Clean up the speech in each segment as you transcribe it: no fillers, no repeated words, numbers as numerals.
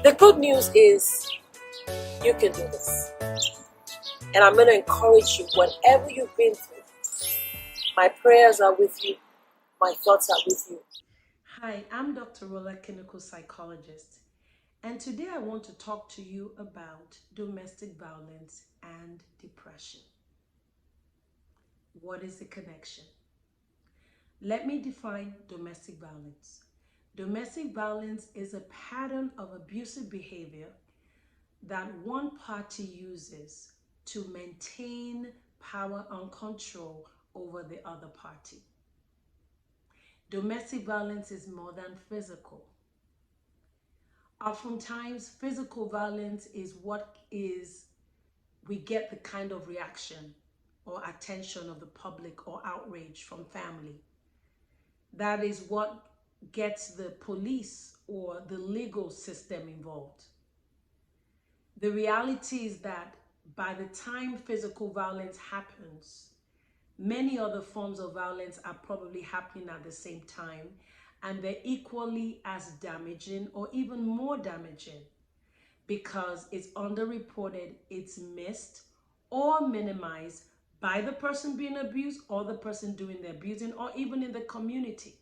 The good news is you can do this. And I'm going to encourage you, whatever you've been through, my prayers are with you, my thoughts are with you. Hi, I'm Dr. Rola, clinical psychologist, and today I want to talk to you about domestic violence and depression. What is the connection? Let me define domestic violence. Domestic violence is a pattern of abusive behavior that one party uses to maintain power and control over the other party. Domestic violence is more than physical. Oftentimes, physical violence is we get the kind of reaction or attention of the public or outrage from family. That is what gets the police or the legal system involved. The reality is that by the time physical violence happens, many other forms of violence are probably happening at the same time, and they're equally as damaging or even more damaging because it's underreported, it's missed or minimized by the person being abused or the person doing the abusing or even in the community.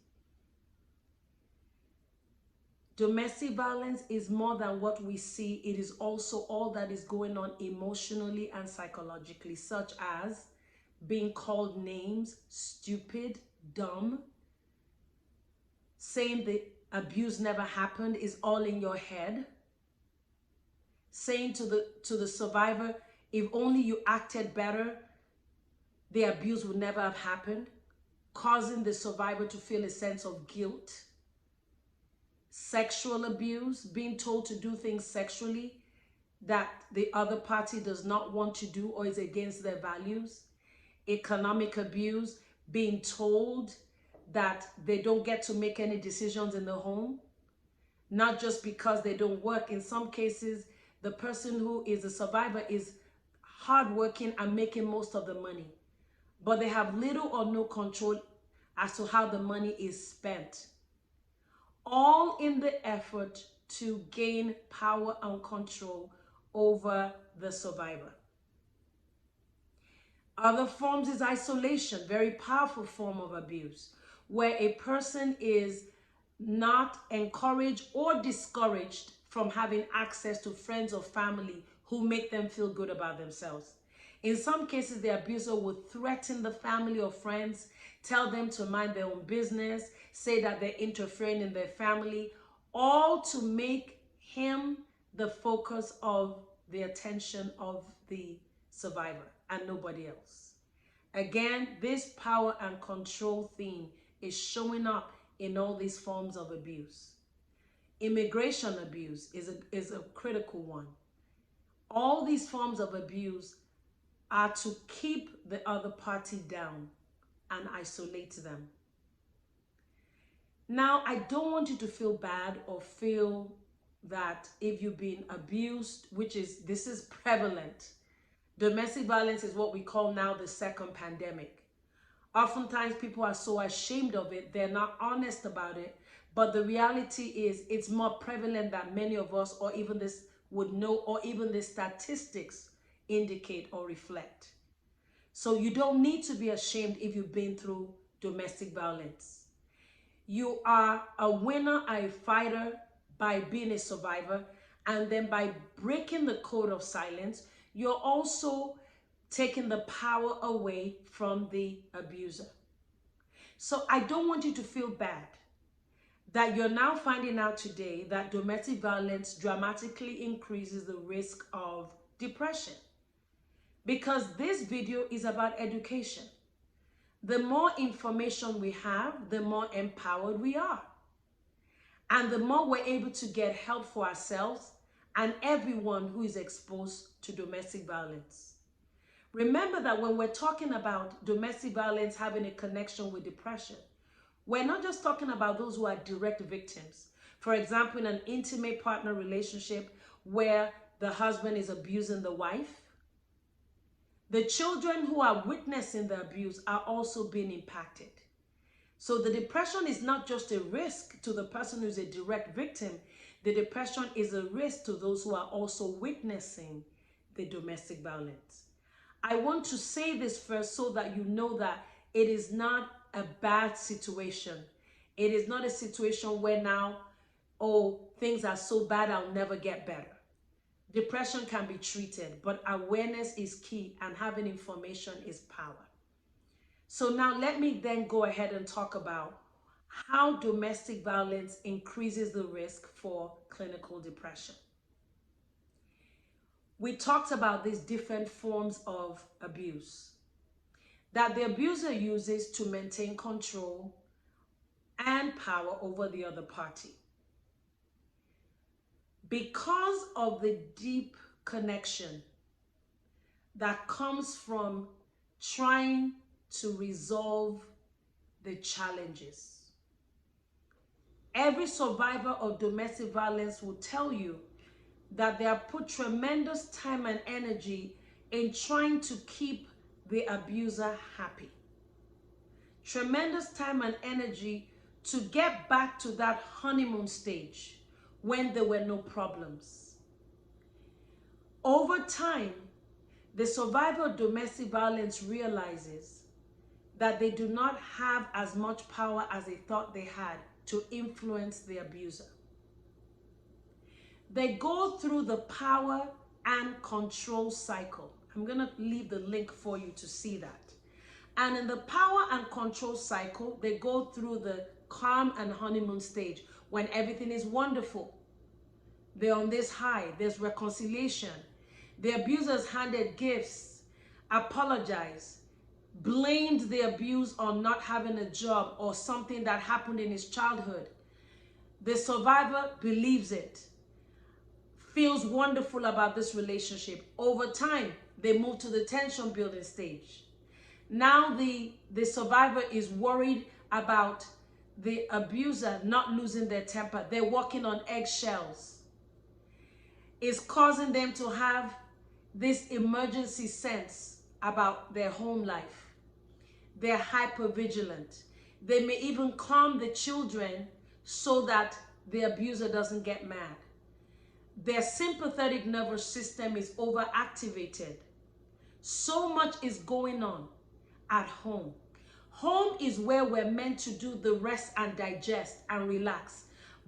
Domestic violence is more than what we see. It is also all that is going on emotionally and psychologically, such as being called names, stupid, dumb, saying the abuse never happened is all in your head, saying to the survivor, if only you acted better, the abuse would never have happened, causing the survivor to feel a sense of guilt. Sexual abuse, being told to do things sexually that the other party does not want to do or is against their values. Economic abuse, being told that they don't get to make any decisions in the home, not just because they don't work. In some cases, the person who is a survivor is hardworking and making most of the money, but they have little or no control as to how the money is spent. All in the effort to gain power and control over the survivor. Other forms is isolation, very powerful form of abuse, where a person is not encouraged or discouraged from having access to friends or family who make them feel good about themselves. In some cases, the abuser will threaten the family or friends, tell them to mind their own business, say that they're interfering in their family, all to make him the focus of the attention of the survivor and nobody else. Again, this power and control theme is showing up in all these forms of abuse. Immigration abuse is a critical one. All these forms of abuse are to keep the other party down and isolate them. Now, I don't want you to feel bad or feel that if you've been abused, this is prevalent. Domestic violence is what we call now the second pandemic. Oftentimes people are so ashamed of it, they're not honest about it, but the reality is it's more prevalent than many of us or even this would know or even the statistics indicate or reflect. So you don't need to be ashamed if you've been through domestic violence. You are a winner, a fighter by being a survivor, and then by breaking the code of silence, you're also taking the power away from the abuser. So I don't want you to feel bad that you're now finding out today that domestic violence dramatically increases the risk of depression, because this video is about education. The more information we have, the more empowered we are. And the more we're able to get help for ourselves and everyone who is exposed to domestic violence. Remember that when we're talking about domestic violence having a connection with depression, we're not just talking about those who are direct victims. For example, in an intimate partner relationship where the husband is abusing the wife, the children who are witnessing the abuse are also being impacted. So the depression is not just a risk to the person who's a direct victim. The depression is a risk to those who are also witnessing the domestic violence. I want to say this first so that you know that it is not a bad situation. It is not a situation where now, oh, things are so bad, I'll never get better. Depression can be treated, but awareness is key, and having information is power. So now let me then go ahead and talk about how domestic violence increases the risk for clinical depression. We talked about these different forms of abuse that the abuser uses to maintain control and power over the other party. Because of the deep connection that comes from trying to resolve the challenges. Every survivor of domestic violence will tell you that they have put tremendous time and energy in trying to keep the abuser happy. Tremendous time and energy to get back to that honeymoon stage when there were no problems. Over time, the survivor of domestic violence realizes that they do not have as much power as they thought they had to influence the abuser. They go through the power and control cycle. I'm going to leave the link for you to see that. And in the power and control cycle, they go through the calm and honeymoon stage when everything is wonderful. They're on this high, there's reconciliation. The abusers handed gifts, apologized, blamed the abuse on not having a job or something that happened in his childhood. The survivor believes it, feels wonderful about this relationship. Over time, they move to the tension building stage. Now the survivor is worried about the abuser not losing their temper. They're walking on eggshells. It's causing them to have this emergency sense about their home life. They're hypervigilant. They may even calm the children so that the abuser doesn't get mad. Their sympathetic nervous system is overactivated. So much is going on at home. Home is where we're meant to do the rest and digest and relax.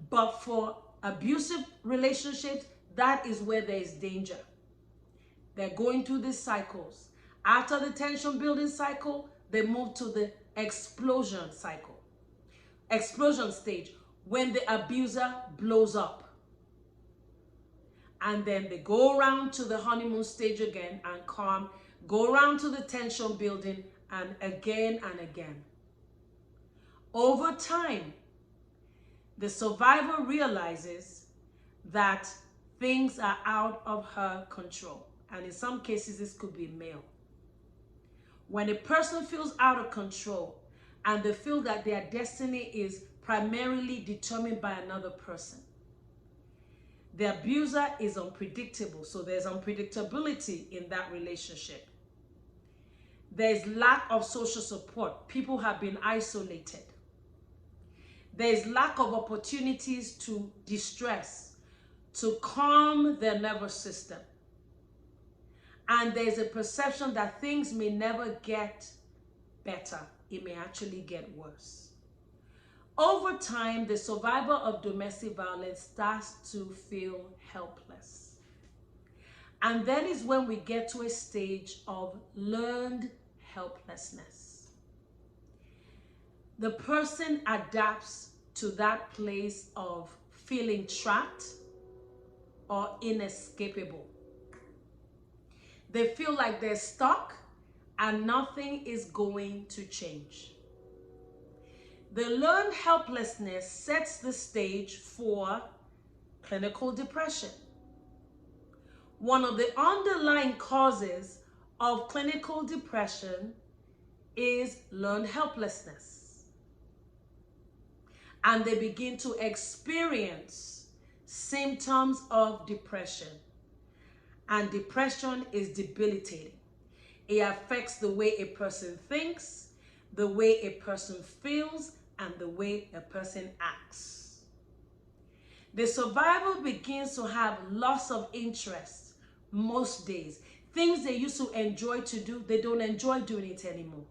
But for abusive relationships, that is where there is danger. They're going through these cycles. After the tension building cycle, they move to the explosion cycle. Explosion stage, when the abuser blows up. And then they go around to the honeymoon stage again and calm, go around to the tension building and again and again. Over time, the survivor realizes that things are out of her control. And in some cases, this could be male. When a person feels out of control and they feel that their destiny is primarily determined by another person, the abuser is unpredictable, so there's unpredictability in that relationship. There's lack of social support. People have been isolated. There's lack of opportunities to distress, to calm their nervous system. And there's a perception that things may never get better. It may actually get worse. Over time, the survivor of domestic violence starts to feel helpless. And that is when we get to a stage of learned helplessness. The person adapts to that place of feeling trapped or inescapable. They feel like they're stuck and nothing is going to change. The learned helplessness sets the stage for clinical depression. One of the underlying causes of clinical depression is learned helplessness. And they begin to experience symptoms of depression. And depression is debilitating. It affects the way a person thinks, the way a person feels, and the way a person acts. The survivor begins to have loss of interest most days. Things they used to enjoy to do, they don't enjoy doing it anymore.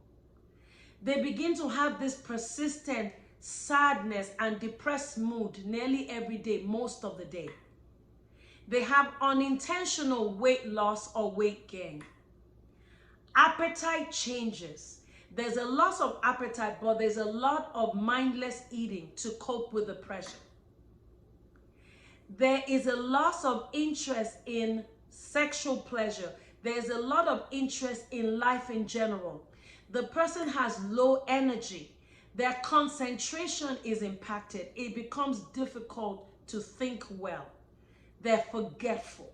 They begin to have this persistent sadness and depressed mood nearly every day, most of the day. They have unintentional weight loss or weight gain. Appetite changes. There's a loss of appetite, but there's a lot of mindless eating to cope with the pressure. There is a loss of interest in sexual pleasure. There's a lot of interest in life in general. The person has low energy. Their concentration is impacted. It becomes difficult to think well. They're forgetful.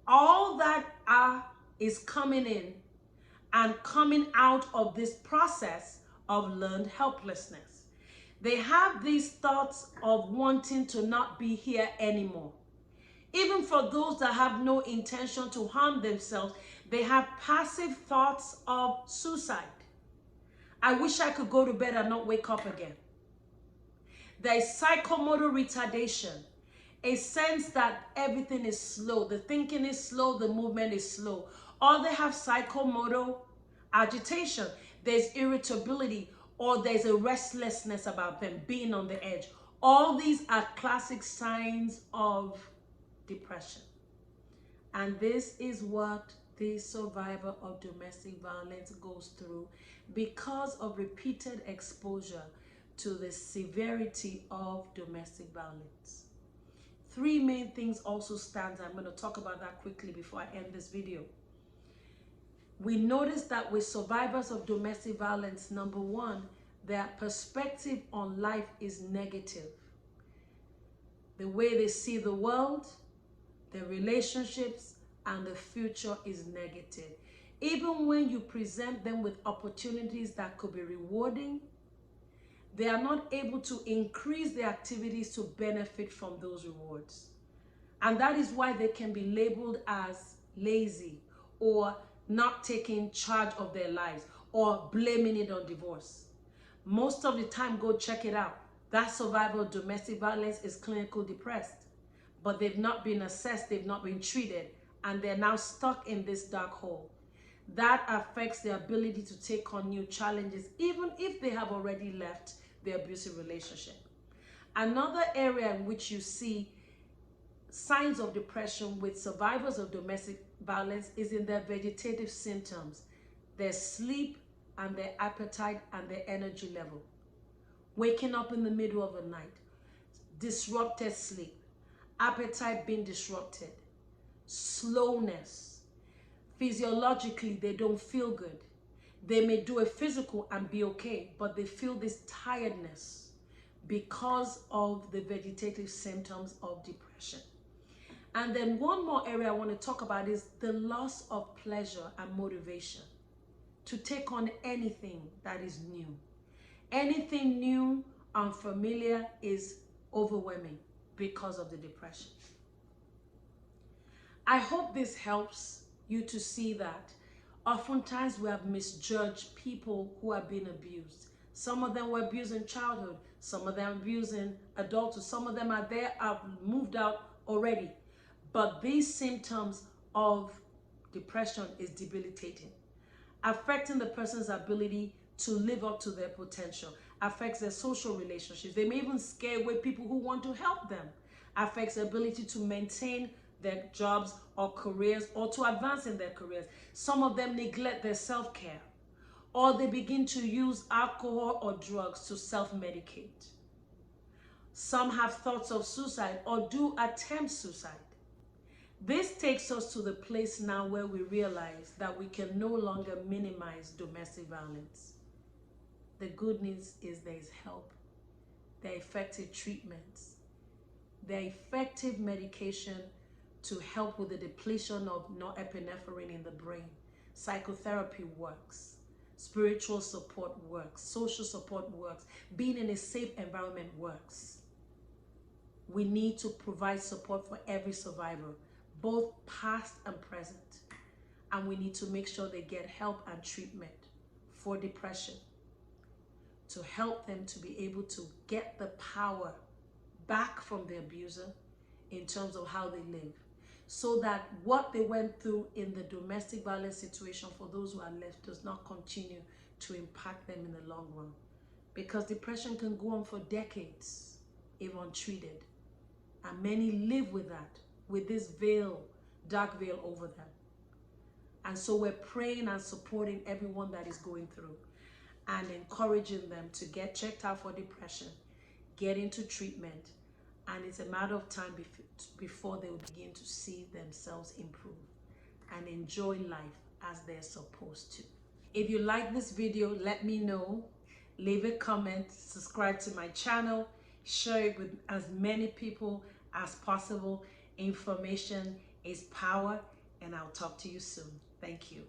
All that is coming in and coming out of this process of learned helplessness. They have these thoughts of wanting to not be here anymore. Even for those that have no intention to harm themselves, they have passive thoughts of suicide. I wish I could go to bed and not wake up again. There is psychomotor retardation, a sense that everything is slow. The thinking is slow, the movement is slow. Or they have psychomotor agitation. There's irritability, or there's a restlessness about them, being on the edge. All these are classic signs of depression. And this is what the survivor of domestic violence goes through because of repeated exposure to the severity of domestic violence. Three main things also stand. I'm going to talk about that quickly before I end this video. We notice that with survivors of domestic violence, number one, their perspective on life is negative. The way they see the world, their relationships, and the future is negative. Even when you present them with opportunities that could be rewarding, they are not able to increase their activities to benefit from those rewards. And that is why they can be labeled as lazy or not taking charge of their lives or blaming it on divorce. Most of the time, go check it out. That survivor of domestic violence is clinical depressed, but they've not been assessed, they've not been treated, and they're now stuck in this dark hole. That affects their ability to take on new challenges, even if they have already left the abusive relationship. Another area in which you see signs of depression with survivors of domestic violence is in their vegetative symptoms, their sleep and their appetite and their energy level. Waking up in the middle of the night, disrupted sleep, appetite being disrupted, slowness. Physiologically, they don't feel good. They may do a physical and be okay, but they feel this tiredness because of the vegetative symptoms of depression. And then one more area I want to talk about is the loss of pleasure and motivation to take on anything that is new. Anything new, unfamiliar is overwhelming because of the depression. I hope this helps you to see that oftentimes we have misjudged people who have been abused. Some of them were abused in childhood, some of them abused in adulthood, some of them are there, have moved out already. But these symptoms of depression is debilitating, affecting the person's ability to live up to their potential, affects their social relationships. They may even scare away people who want to help them, affects their ability to maintain their jobs or careers or to advance in their careers. Some of them neglect their self-care, or they begin to use alcohol or drugs to self-medicate. Some have thoughts of suicide or do attempt suicide. This takes us to the place now where we realize that we can no longer minimize domestic violence. The good news is there is help. There are effective treatments. There are effective medication to help with the depletion of norepinephrine in the brain. Psychotherapy works. Spiritual support works. Social support works. Being in a safe environment works. We need to provide support for every survivor, both past and present. And we need to make sure they get help and treatment for depression. to help them to be able to get the power back from the abuser in terms of how they live, so that what they went through in the domestic violence situation for those who are left does not continue to impact them in the long run. Because depression can go on for decades if untreated. And many live with that, with this veil, dark veil over them. And so we're praying and supporting everyone that is going through and encouraging them to get checked out for depression, get into treatment, and it's a matter of time before they will begin to see themselves improve and enjoy life as they're supposed to. If you like this video, let me know. Leave a comment, subscribe to my channel, share it with as many people as possible. Information is power, and I'll talk to you soon. Thank you.